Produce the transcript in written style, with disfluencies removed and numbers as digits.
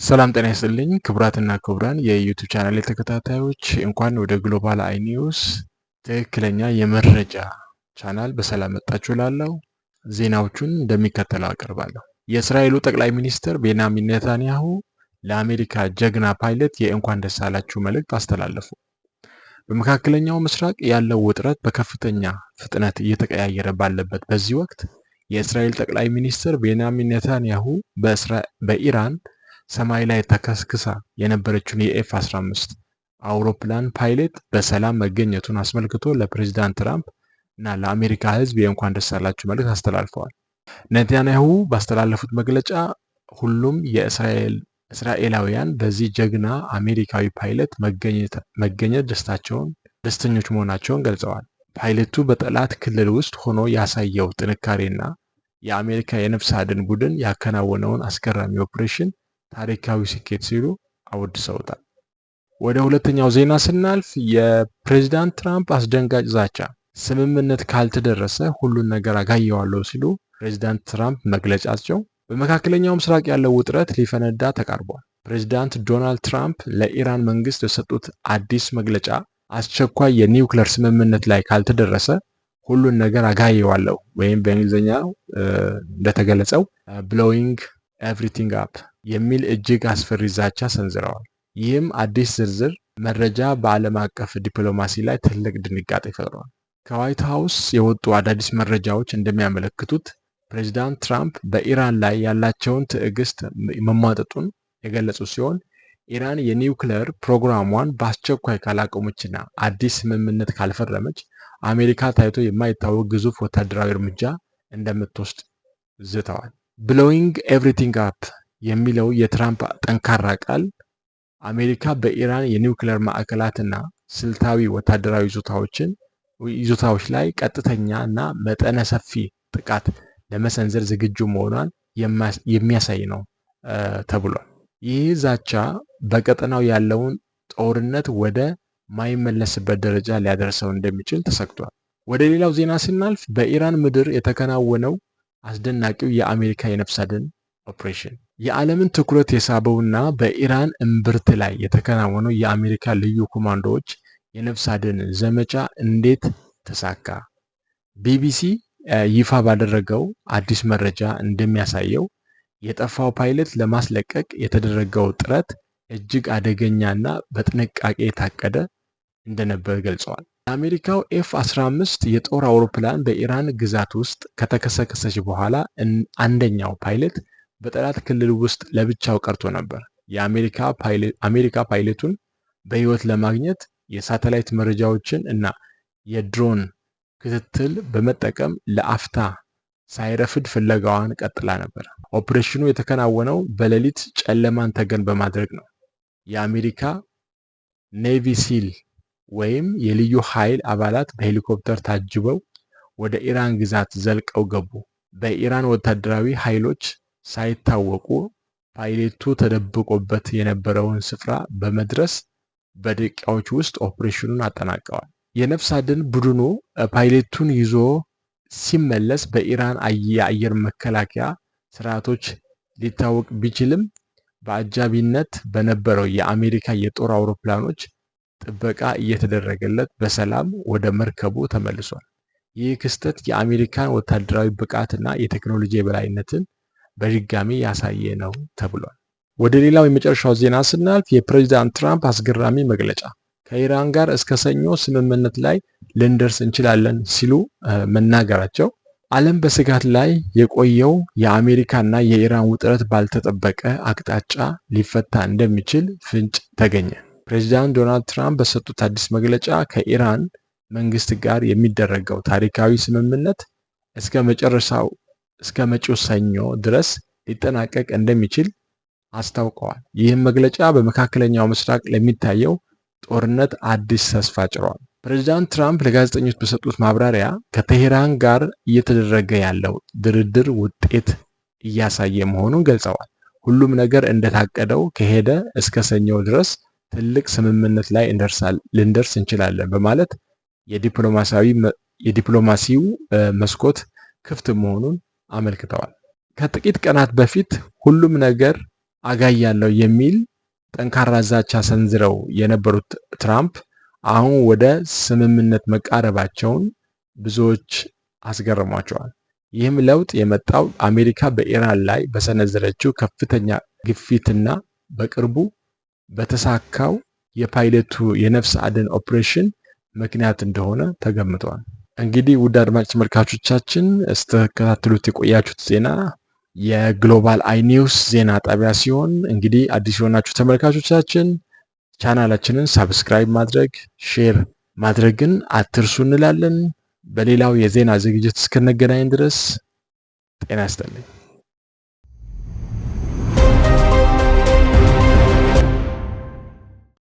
ሰላም ጤና ይስጥልኝ ክቡራትና ክቡራን የዩቲዩብ ቻናል ተከታታዮች እንኳን ወደ ግሎባል አይ ኒውስ ትክክለኛ የመረጃ ቻናል በሰላም መጣችሁ እላለሁ። ዜናዎቹን እንደሚከተለው አቀርባለሁ። የእስራኤሉ ጠቅላይ ሚኒስትር ቤንያሚን ኔታንያሁ ለአሜሪካ ጀግና ፓይለት የእንኳን ደስ አላችሁ መልእክት አስተላለፉ። በመካከለኛው ምስራቅ ያለው ውጥረት በከፍተኛ ፍጥነት እየተቀያየረ ባለበት በዚህ ወቅት የእስራኤል ጠቅላይ ሚኒስትር ቤንያሚን ኔታንያሁ በኢራን ሰማይ ላይ ተከስክሳ የነበረችውን የኤፍ-15 አውሮፕላን ፓይለት በሰላም መገኘቱን አስመልክቶ ለፕሬዝዳንት ትራምፕ እና ለአሜሪካ ሕዝብ የእንኳን ደስ አላችሁ መልእክት አስተላልፈዋል። ኔታንያሁ ባስተላለፉት መግለጫ ሁሉም እስራኤላውያን በዚህ ጀግና አሜሪካዊ ፓይለት መገኘት ደስተኞች መሆናቸውን ገልጸዋል። ፓይለቱ በጠላት ክልል ውስጥ ሆኖ ያሳየው ጥንካሬና የአሜሪካ የነፍስ አድን ቡድን ያከናወነውን አስገራሚ ኦፕሬሽን ታሪካዊ ስኬት ሲሉ አወድሰውታል። ወደ ሁለተኛው ዜና ስናልፍ የፕሬዝዳንት ትራምፕ አስደንጋጭ ዛቻ፣ ስምምነት ካልተደረሰ ሁሉን ነገር አጋየዋለሁ ሲሉ ፕሬዝዳንት ትራምፕ መግለጫቸው። በመካከለኛው ምስራቅ ያለው ውጥረት ሊፈነዳ ተቃርቧል። ፕሬዝዳንት ዶናልድ ትራምፕ ለኢራን መንግስት የሰጡት አዲስ መግለጫ አስቸኳይ የኒውክሌር ስምምነት ላይ ካልተደረሰ ሁሉን ነገር አጋየዋለሁ ወይም በእንግሊዝኛው እንደተገለጸው ብሎዊንግ ኤቭሪቲንግ አፕ የሚል እጅግ አስፈሪ ዛቻ ሰንዝረዋል። ይህም አዲስ ዝርዝር መረጃ በዓለም አቀፍ ዲፕሎማሲ ላይ ትልቅ ድንጋጤ ፈጥሯል። ከዋይት ሃውስ የወጡ አዳዲስ መረጃዎች እንደሚያመለክቱት ፕሬዝዳንት ትራምፕ በኢራን ላይ ያላቸውን ትዕግስት መሟጠጡን የገለጹ ሲሆን ኢራን የኒውክሌር ፕሮግራሟን በአስቸኳይ ካላቆመችና አዲስ ስምምነት ካልፈረመች አሜሪካ ታይቶ የማይታወቅ ግዙፍ ወታደራዊ እርምጃ እንደምትወስድ ዝተዋል። ብሎዊንግ ኤቭሪቲንግ አፕ የሚለው የትራምፕ ጠንካራ ቃል አሜሪካ በኢራን የኒውክሌር ማዕከላትና ስልታዊ ወታደራዊ ይዞታዎች ላይ ቀጥተኛ እና መጠነ ሰፊ ጥቃት ለመሰንዘር ዝግጁ መሆኗን የሚያሳይ ነው ተብሏል። ይህ ዛቻ በቀጠናው ያለውን ጦርነት ወደ ማይመለስበት ደረጃ ሊያደርሰው እንደሚችል ተሰግቷል። ወደ ሌላው ዜና ስናልፍ በኢራን ምድር የተከናወነው አስደናቂው የአሜሪካ የነፍስ አድን ኦፕሬሽን የዓለምን ትኩረት የሳበውና በኢራን እምብርት ላይ የተከናወነው የአሜሪካ ልዩ ኮማንዶዎች የነፍስ አድን ዘመቻ እንዴት ተሳካ? ቢቢሲ ይፋ ባደረገው አዲስ መረጃ እንደሚያሳየው የጠፋው ፓይለት ለማስለቀቅ የተደረገው ጥረት እጅግ አደገኛና በጥንቃቄ የታቀደ እንደነበር ገልጸዋል። የአሜሪካው ኤፍ-15 የጦር አውሮፕላን በኢራን ግዛት ውስጥ ከተከሰከሰች በኋላ አንደኛው ፓይለት በጠላት ክልል ውስጥ ለብቻው ቀርቶ ነበር። አሜሪካ ፓይለቱን በሕይወት ለማግኘት የሳተላይት መረጃዎችን እና የድሮን ክትትል በመጠቀም ለአፍታ ሳይረፍድ ፍለጋዋን ቀጥላ ነበር። ኦፕሬሽኑ የተከናወነው በሌሊት ጨለማን ተገን በማድረግ ነው። የአሜሪካ ኔቪ ሲል ወይም የልዩ ኃይል አባላት በሄሊኮፕተር ታጅበው ወደ ኢራን ግዛት ዘልቀው ገቡ። በኢራን ወታደራዊ ኃይሎች ሳይታወቁ ፓይለቱ ተደብቆበት የነበረውን ስፍራ በመድረስ በደቂቃዎች ውስጥ ኦፕሬሽኑን አጠናቀዋል። የነፍስ አድን ቡድኑ ፓይለቱን ይዞ ሲመለስ በኢራን የአየር መከላከያ ስርዓቶች ሊታወቅ ቢችልም በአጃቢነት በነበረው የአሜሪካ የጦር አውሮፕላኖች ጥበቃ እየተደረገለት በሰላም ወደ መርከቡ ተመልሷል። ይህ ክስተት የአሜሪካን ወታደራዊ ብቃትና የቴክኖሎጂ የበላይነትን በድጋሚ ያሳየ ነው ተብሏል። ወደ ሌላው የመጨረሻው ዜና ስናልፍ የፕሬዝዳንት ትራምፕ አስገራሚ መግለጫ፣ ከኢራን ጋር እስከ ሰኞ ስምምነት ላይ ልንደርስ እንችላለን ሲሉ መናገራቸው ዓለም በስጋት ላይ የቆየው የአሜሪካና የኢራን ውጥረት ባልተጠበቀ አቅጣጫ ሊፈታ እንደሚችል ፍንጭ ተገኘ። ፕሬዝዳንት ዶናልድ ትራምፕ በሰጡት አዲስ መግለጫ ከኢራን መንግስት ጋር የሚደረገው ታሪካዊ ስምምነት እስከ መጪው ሰኞ ድረስ ሊጠናቀቅ እንደሚችል አስታውቀዋል። ይህም መግለጫ በመካከለኛው ምስራቅ ለሚታየው ጦርነት አዲስ ተስፋ ጭሯል። ፕሬዝዳንት ትራምፕ ለጋዜጠኞች በሰጡት ማብራሪያ ከቴሄራን ጋር እየተደረገ ያለው ድርድር ውጤት እያሳየ መሆኑን ገልጸዋል። ሁሉም ነገር እንደታቀደው ከሄደ እስከ ሰኞ ድረስ ትልቅ ስምምነት ላይ ልንደርስ እንችላለን በማለት የዲፕሎማሲው መስኮት ክፍት መሆኑን አመልክተዋል። ከጥቂት ቀናት በፊት ሁሉም ነገር አጋያለሁ የሚል ጠንካራ ዛቻ ሰንዝረው የነበሩት ትራምፕ አሁን ወደ ስምምነት መቃረባቸውን ብዙዎች አስገርሟቸዋል። ይህም ለውጥ የመጣው አሜሪካ በኢራን ላይ በሰነዘረችው ከፍተኛ ግፊትና በቅርቡ በተሳካው የፓይለቱ የነፍስ አድን ኦፕሬሽን ምክንያት እንደሆነ ተገምቷል። እንግዲህ ውድ አድማጭ ተመልካቾቻችን ስትከታተሉት የቆያችሁት ዜና የግሎባል አይ ኒውስ ዜና ጣቢያ ሲሆን እንግዲህ አዲስ የሆናችሁ ተመልካቾቻችን ቻናላችንን ሳብስክራይብ ማድረግ፣ ሼር ማድረግን አትርሱ እንላለን። በሌላው የዜና ዝግጅት እስክንገናኝ ድረስ ጤና ይስጥልኝ።